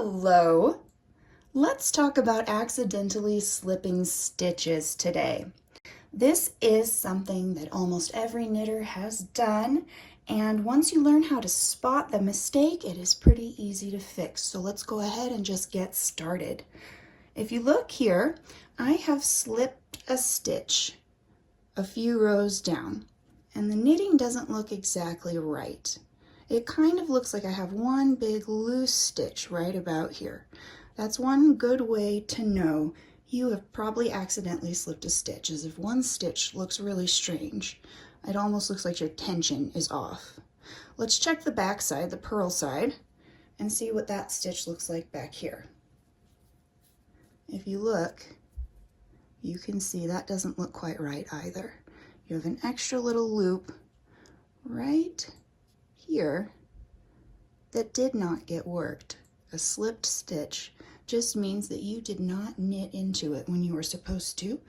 Hello! Let's talk about accidentally slipping stitches today. This is something that almost every knitter has done, and once you learn how to spot the mistake, it is pretty easy to fix. So let's go ahead and just get started. If you look here, I have slipped a stitch a few rows down, and the knitting doesn't look exactly right. It kind of looks like I have one big loose stitch right about here. That's one good way to know you have probably accidentally slipped a stitch, as if one stitch looks really strange. It almost looks like your tension is off. Let's check the back side, the purl side, and see what that stitch looks like back here. If you look, you can see that doesn't look quite right either. You have an extra little loop right here that did not get worked. A slipped stitch just means that you did not knit into it when you were supposed to.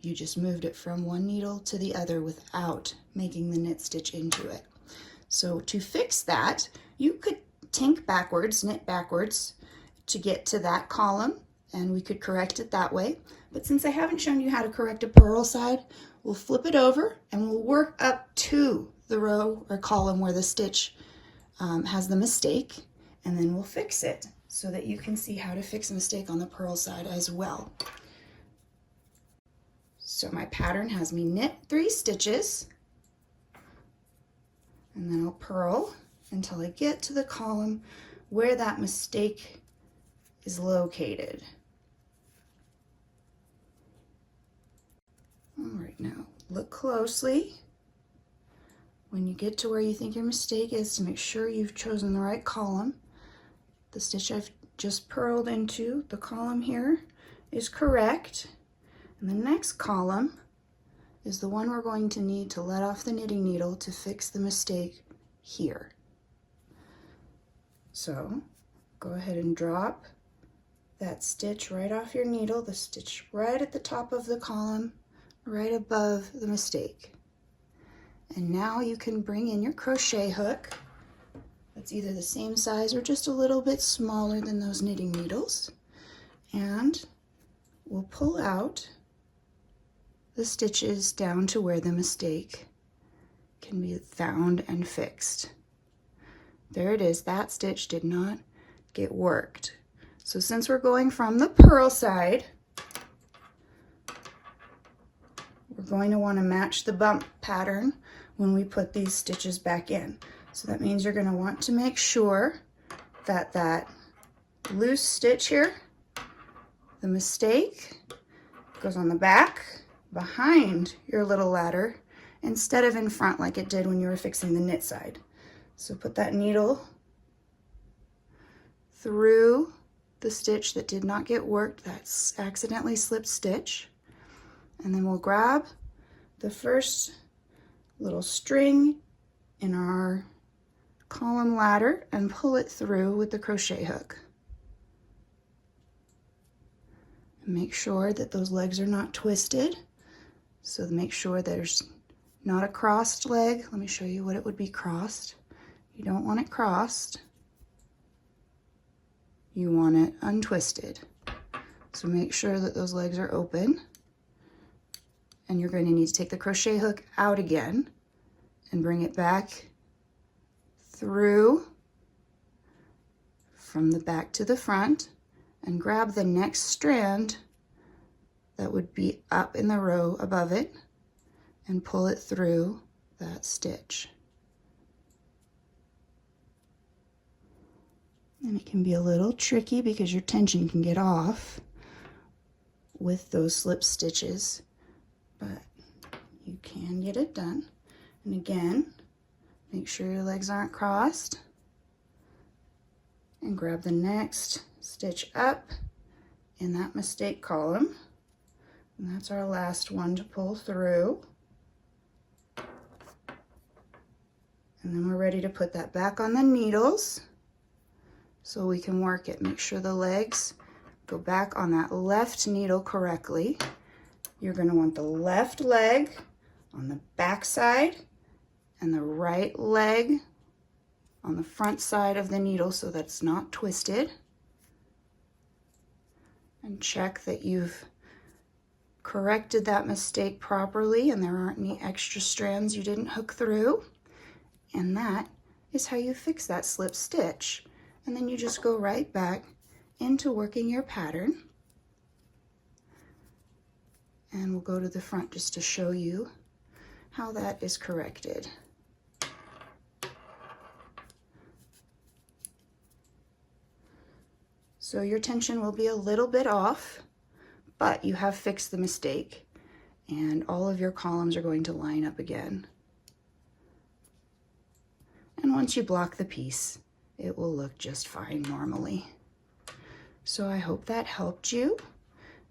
You just moved it from one needle to the other without making the knit stitch into it. So to fix that, you could tink backwards, knit backwards to get to that column, and we could correct it that way. But since I haven't shown you how to correct a purl side, we'll flip it over and we'll work up to the row or column where the stitch has the mistake, and then we'll fix it so that you can see how to fix a mistake on the purl side as well. So my pattern has me knit 3 stitches, and then I'll purl until I get to the column where that mistake is located. All right, now look closely. When you get to where you think your mistake is, to make sure you've chosen the right column. The stitch I've just purled into, the column here, is correct. And the next column is the one we're going to need to let off the knitting needle to fix the mistake here. So go ahead and drop that stitch right off your needle, the stitch right at the top of the column, right above the mistake. And now you can bring in your crochet hook. That's either the same size or just a little bit smaller than those knitting needles. And we'll pull out the stitches down to where the mistake can be found and fixed. There it is, that stitch did not get worked. So since we're going from the purl side, we're going to want to match the bump pattern when we put these stitches back in. So that means you're going to want to make sure that that loose stitch here, the mistake, goes on the back behind your little ladder instead of in front like it did when you were fixing the knit side. So put that needle through the stitch that did not get worked, that accidentally slipped stitch, and then we'll grab the first little string in our column ladder and pull it through with the crochet hook. And make sure that those legs are not twisted. So make sure there's not a crossed leg. Let me show you what it would be crossed. You don't want it crossed. You want it untwisted. So make sure that those legs are open. And you're going to need to take the crochet hook out again and bring it back through from the back to the front and grab the next strand that would be up in the row above it and pull it through that stitch. And it can be a little tricky because your tension can get off with those slip stitches, but you can get it done. And again, make sure your legs aren't crossed and grab the next stitch up in that mistake column. And that's our last one to pull through. And then we're ready to put that back on the needles so we can work it. Make sure the legs go back on that left needle correctly. You're going to want the left leg on the back side and the right leg on the front side of the needle so that it's not twisted. And check that you've corrected that mistake properly and there aren't any extra strands you didn't hook through. And that is how you fix that slip stitch. And then you just go right back into working your pattern. And we'll go to the front just to show you how that is corrected. So your tension will be a little bit off, but you have fixed the mistake and all of your columns are going to line up again. And once you block the piece, it will look just fine normally. So I hope that helped you,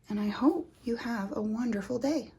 and I hope you have a wonderful day.